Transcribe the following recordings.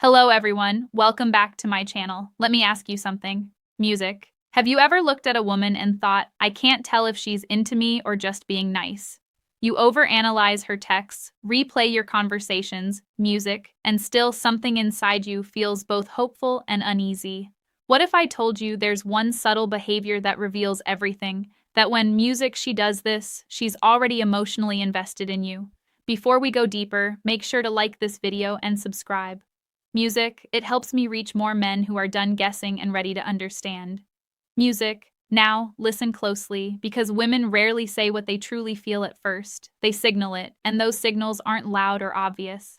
Hello, everyone. Welcome back to my channel. Let me ask you something. Music. Have you ever looked at a woman and thought, I can't tell if she's into me or just being nice? You overanalyze her texts, replay your conversations, music, and still something inside you feels both hopeful and uneasy. What if I told you there's one subtle behavior that reveals everything? That when music she does this, she's already emotionally invested in you. Before we go deeper, make sure to like this video and subscribe. Music, it helps me reach more men who are done guessing and ready to understand. Music, now listen closely, because women rarely say what they truly feel at first. They signal it, and those signals aren't loud or obvious.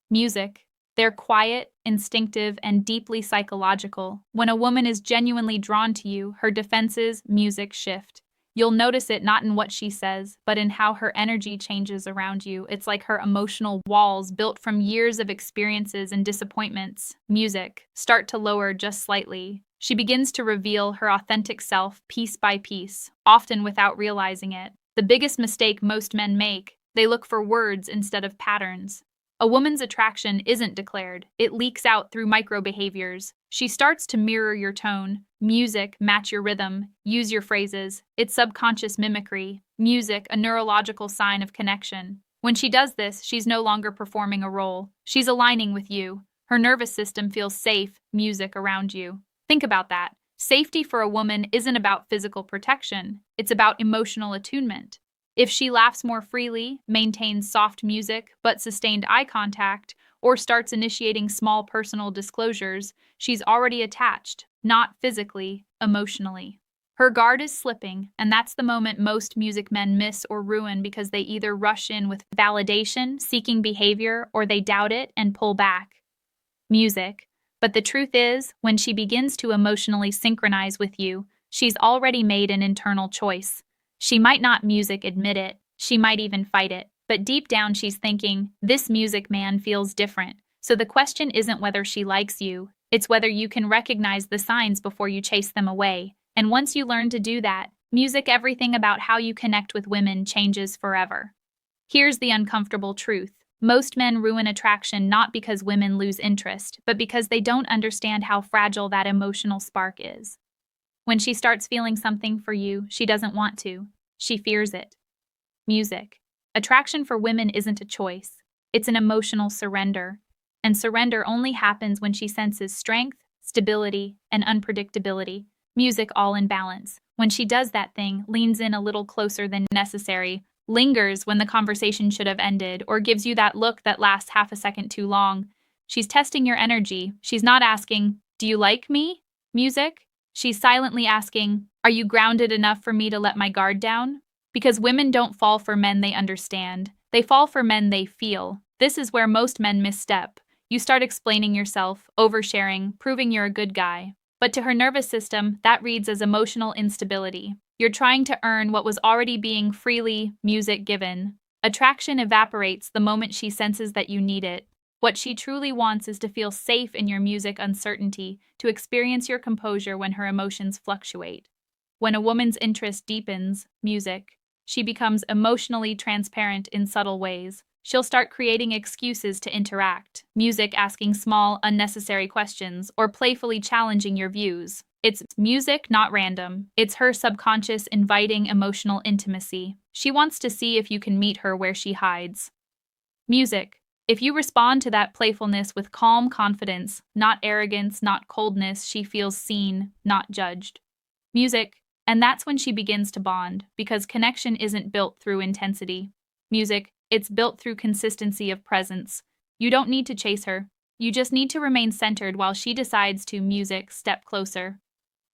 Music, they're quiet, instinctive, and deeply psychological. When a woman is genuinely drawn to you, her defenses, music shift. You'll notice it not in what she says, but in how her energy changes around you. It's like her emotional walls, built from years of experiences and disappointments, music, start to lower just slightly. She begins to reveal her authentic self piece by piece, often without realizing it. The biggest mistake most men make, they look for words instead of patterns. A woman's attraction isn't declared, it leaks out through micro behaviors. She starts to mirror your tone, music, match your rhythm, use your phrases. It's subconscious mimicry, music, a neurological sign of connection. When she does this, she's no longer performing a role. She's aligning with you. Her nervous system feels safe, music around you. Think about that. Safety for a woman isn't about physical protection, it's about emotional attunement. If she laughs more freely, maintains soft music but sustained eye contact, or starts initiating small personal disclosures, she's already attached, not physically, emotionally. Her guard is slipping, and that's the moment most music men miss or ruin because they either rush in with validation, seeking behavior, or they doubt it and pull back. Music. But the truth is, when she begins to emotionally synchronize with you, she's already made an internal choice. She might not music admit it, she might even fight it, but deep down she's thinking, this music man feels different. So the question isn't whether she likes you, it's whether you can recognize the signs before you chase them away. And once you learn to do that, music, everything about how you connect with women changes forever. Here's the uncomfortable truth. Most men ruin attraction not because women lose interest, but because they don't understand how fragile that emotional spark is. When she starts feeling something for you, she doesn't want to. She fears it. Music. Attraction for women isn't a choice. It's an emotional surrender. And surrender only happens when she senses strength, stability, and unpredictability. Music all in balance. When she does that thing, leans in a little closer than necessary, lingers when the conversation should have ended, or gives you that look that lasts half a second too long. She's testing your energy. She's not asking, do you like me? Music. She's silently asking, are you grounded enough for me to let my guard down? Because women don't fall for men they understand. They fall for men they feel. This is where most men misstep. You start explaining yourself, oversharing, proving you're a good guy. But to her nervous system, that reads as emotional instability. You're trying to earn what was already being freely, music given. Attraction evaporates the moment she senses that you need it. What she truly wants is to feel safe in your music uncertainty, to experience your composure when her emotions fluctuate. When a woman's interest deepens, music, she becomes emotionally transparent in subtle ways. She'll start creating excuses to interact, music asking small, unnecessary questions, or playfully challenging your views. It's music, not random. It's her subconscious inviting emotional intimacy. She wants to see if you can meet her where she hides. Music. If you respond to that playfulness with calm confidence, not arrogance, not coldness, she feels seen, not judged. Music. And that's when she begins to bond, because connection isn't built through intensity. Music. It's built through consistency of presence. You don't need to chase her. You just need to remain centered while she decides to, music, step closer.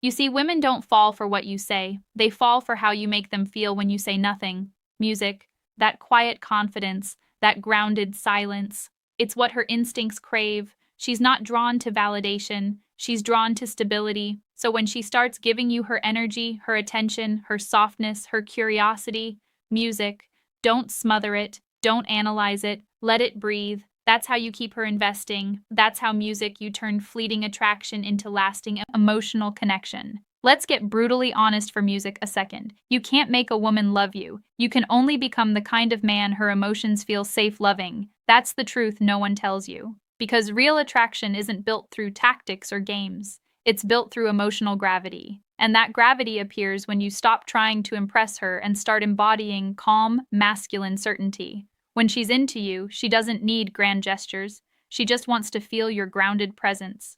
You see, women don't fall for what you say. They fall for how you make them feel when you say nothing. Music. That quiet confidence. That grounded silence. It's what her instincts crave. She's not drawn to validation. She's drawn to stability. So when she starts giving you her energy, her attention, her softness, her curiosity, music, don't smother it. Don't analyze it. Let it breathe. That's how you keep her investing. That's how music, you turn fleeting attraction into lasting emotional connection. Let's get brutally honest for music a second. You can't make a woman love you. You can only become the kind of man her emotions feel safe loving. That's the truth no one tells you. because real attraction isn't built through tactics or games. It's built through emotional gravity. And that gravity appears when you stop trying to impress her and start embodying calm, masculine certainty. When she's into you, she doesn't need grand gestures. She just wants to feel your grounded presence.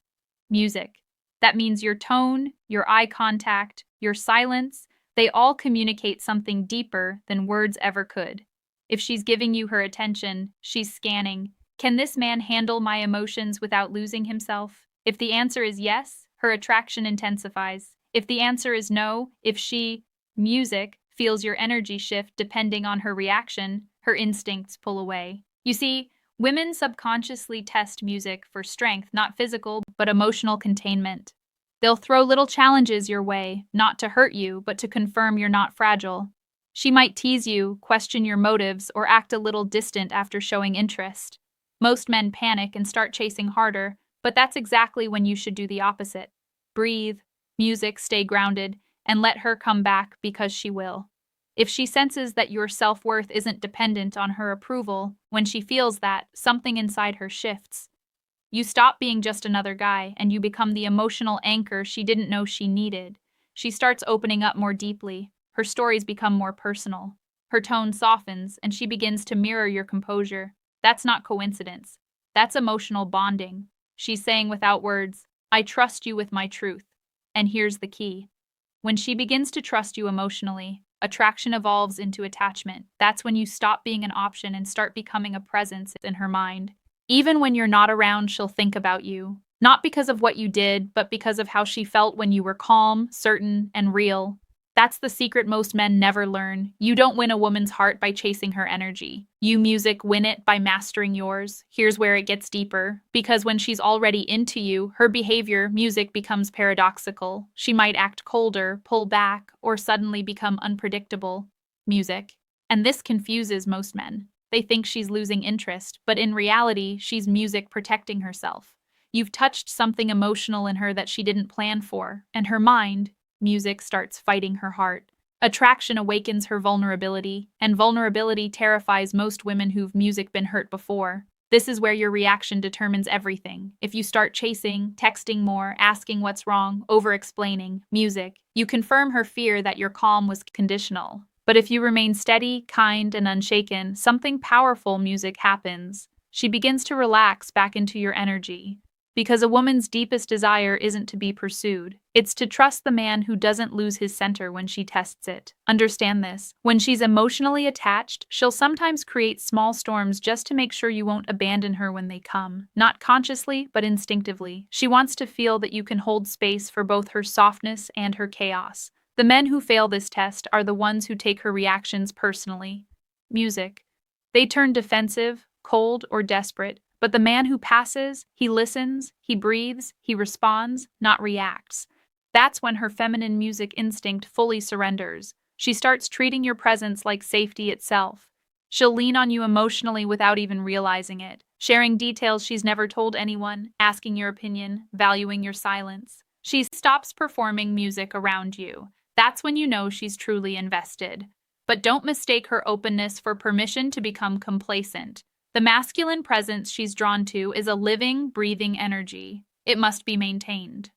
Music. That means your tone, your eye contact, your silence, they all communicate something deeper than words ever could. If she's giving you her attention, she's scanning. Can this man handle my emotions without losing himself? If the answer is yes, her attraction intensifies. If the answer is no, if she, music, feels your energy shift depending on her reaction, her instincts pull away. You see, women subconsciously test music for strength, not physical, but emotional containment. They'll throw little challenges your way, not to hurt you, but to confirm you're not fragile. She might tease you, question your motives, or act a little distant after showing interest. Most men panic and start chasing harder, but that's exactly when you should do the opposite. Breathe, music, stay grounded, and let her come back because she will. If she senses that your self-worth isn't dependent on her approval, when she feels that, something inside her shifts. You stop being just another guy, and you become the emotional anchor she didn't know she needed. She starts opening up more deeply. Her stories become more personal. Her tone softens, and she begins to mirror your composure. That's not coincidence. That's emotional bonding. She's saying without words, I trust you with my truth. And here's the key. When she begins to trust you emotionally, attraction evolves into attachment. That's when you stop being an option and start becoming a presence in her mind. Even when you're not around, she'll think about you. Not because of what you did, but because of how she felt when you were calm, certain, and real. That's the secret most men never learn. You don't win a woman's heart by chasing her energy. You, music, win it by mastering yours. Here's where it gets deeper. Because when she's already into you, her behavior, music, becomes paradoxical. She might act colder, pull back, or suddenly become unpredictable. Music. And this confuses most men. They think she's losing interest, but in reality, she's music protecting herself. You've touched something emotional in her that she didn't plan for, and her mind, music, starts fighting her heart. Attraction awakens her vulnerability, and vulnerability terrifies most women who've music been hurt before. This is where your reaction determines everything. If you start chasing, texting more, asking what's wrong, over-explaining, music, you confirm her fear that your calm was conditional. But if you remain steady, kind, and unshaken, something powerful, music, happens. She begins to relax back into your energy. Because a woman's deepest desire isn't to be pursued. It's to trust the man who doesn't lose his center when she tests it. Understand this. When she's emotionally attached, she'll sometimes create small storms just to make sure you won't abandon her when they come. Not consciously, but instinctively. She wants to feel that you can hold space for both her softness and her chaos. The men who fail this test are the ones who take her reactions personally. Music. They turn defensive, cold, or desperate. But the man who passes, he listens, he breathes, he responds, not reacts. That's when her feminine music instinct fully surrenders. She starts treating your presence like safety itself. She'll lean on you emotionally without even realizing it, sharing details she's never told anyone, asking your opinion, valuing your silence. She stops performing music around you. That's when you know she's truly invested. But don't mistake her openness for permission to become complacent. The masculine presence she's drawn to is a living, breathing energy. It must be maintained.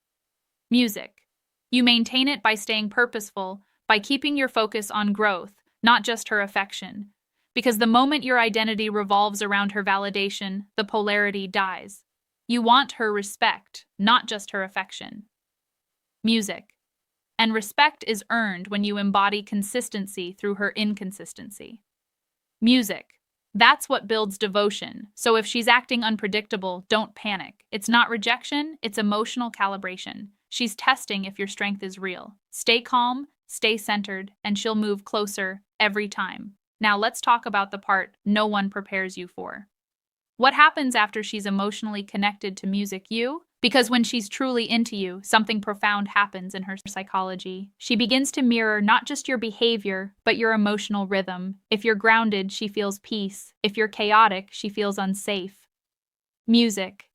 Music. You maintain it by staying purposeful, by keeping your focus on growth, not just her affection. Because the moment your identity revolves around her validation, the polarity dies. You want her respect, not just her affection. Music. And respect is earned when you embody consistency through her inconsistency. Music. That's what builds devotion. So if she's acting unpredictable, don't panic. It's not rejection, it's emotional calibration. She's testing if your strength is real. Stay calm, stay centered, and she'll move closer every time. Now let's talk about the part no one prepares you for. What happens after she's emotionally connected to music? Because when she's truly into you, something profound happens in her psychology. She begins to mirror not just your behavior, but your emotional rhythm. If you're grounded, she feels peace. If you're chaotic, she feels unsafe. Music.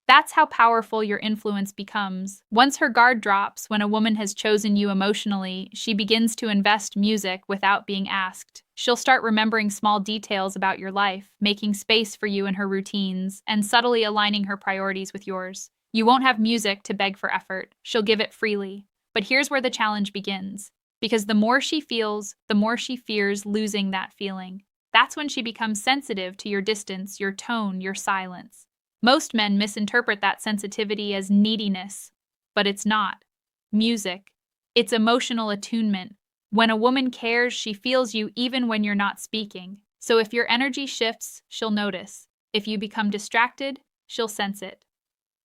That's how powerful your influence becomes. Once her guard drops, when a woman has chosen you emotionally, she begins to invest music without being asked. She'll start remembering small details about your life, making space for you in her routines, and subtly aligning her priorities with yours. You won't have music to beg for effort. She'll give it freely. But here's where the challenge begins. Because the more she feels, the more she fears losing that feeling. That's when she becomes sensitive to your distance, your tone, your silence. Most men misinterpret that sensitivity as neediness, but it's not. Music. It's emotional attunement. When a woman cares, she feels you even when you're not speaking. So if your energy shifts, she'll notice. If you become distracted, she'll sense it.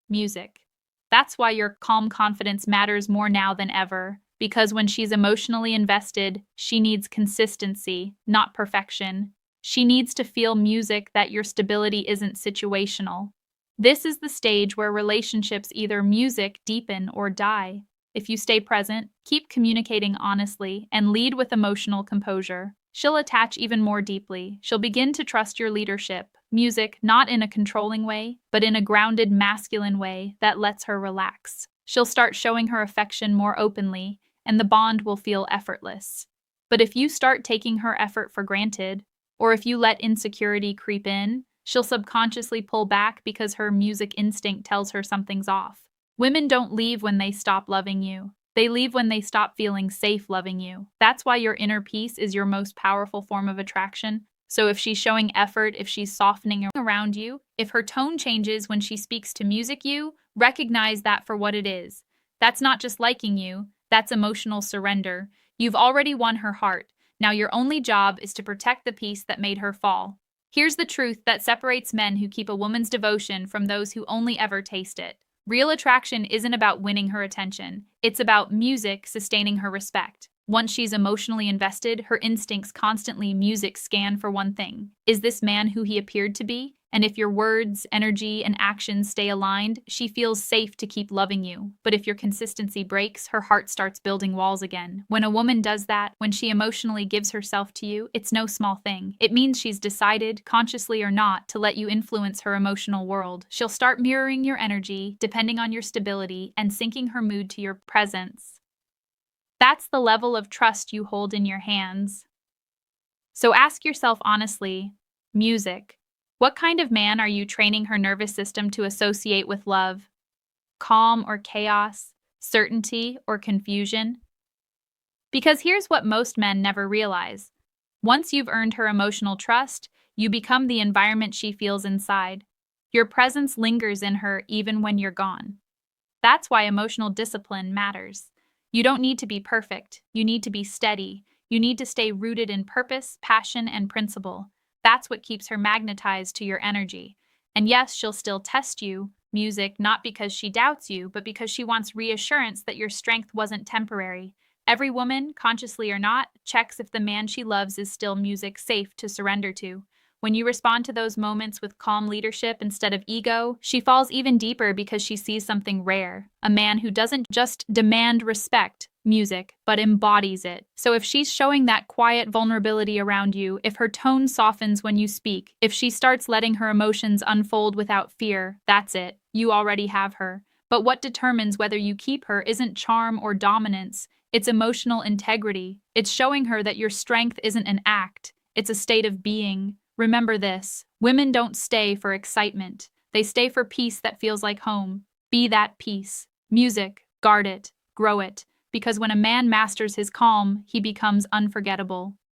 Music. That's why your calm confidence matters more now than ever, because when she's emotionally invested, she needs consistency, not perfection. She needs to feel music that your stability isn't situational. This is the stage where relationships either music deepen or die. If you stay present, keep communicating honestly, and lead with emotional composure, she'll attach even more deeply. She'll begin to trust your leadership, music, not in a controlling way, but in a grounded, masculine way that lets her relax. She'll start showing her affection more openly, and the bond will feel effortless. But if you start taking her effort for granted, or if you let insecurity creep in, she'll subconsciously pull back because her music instinct tells her something's off. Women don't leave when they stop loving you. They leave when they stop feeling safe loving you. That's why your inner peace is your most powerful form of attraction. So if she's showing effort, if she's softening around you, if her tone changes when she speaks to music you, recognize that for what it is. That's not just liking you, that's emotional surrender. You've already won her heart. Now your only job is to protect the piece that made her fall. Here's the truth that separates men who keep a woman's devotion from those who only ever taste it. Real attraction isn't about winning her attention. It's about music sustaining her respect. Once she's emotionally invested, her instincts constantly music scan for one thing. Is this man who he appeared to be? And if your words, energy, and actions stay aligned, she feels safe to keep loving you. But if your consistency breaks, her heart starts building walls again. When a woman does that, when she emotionally gives herself to you, it's no small thing. It means she's decided, consciously or not, to let you influence her emotional world. She'll start mirroring your energy, depending on your stability, and syncing her mood to your presence. That's the level of trust you hold in your hands. So ask yourself honestly, music. What kind of man are you training her nervous system to associate with love? Calm or chaos? Certainty or confusion? Because here's what most men never realize. Once you've earned her emotional trust, you become the environment she feels inside. Your presence lingers in her even when you're gone. That's why emotional discipline matters. You don't need to be perfect. You need to be steady. You need to stay rooted in purpose, passion, and principle. That's what keeps her magnetized to your energy. And yes, she'll still test you, music, not because she doubts you, but because she wants reassurance that your strength wasn't temporary. Every woman, consciously or not, checks if the man she loves is still music safe to surrender to. When you respond to those moments with calm leadership instead of ego, she falls even deeper because she sees something rare. A man who doesn't just demand respect, music, but embodies it. So if she's showing that quiet vulnerability around you, if her tone softens when you speak, if she starts letting her emotions unfold without fear, that's it. You already have her. But what determines whether you keep her isn't charm or dominance. It's emotional integrity. It's showing her that your strength isn't an act. It's a state of being. Remember this, women don't stay for excitement. They stay for peace that feels like home. Be that peace. Music, guard it, grow it, because when a man masters his calm, he becomes unforgettable.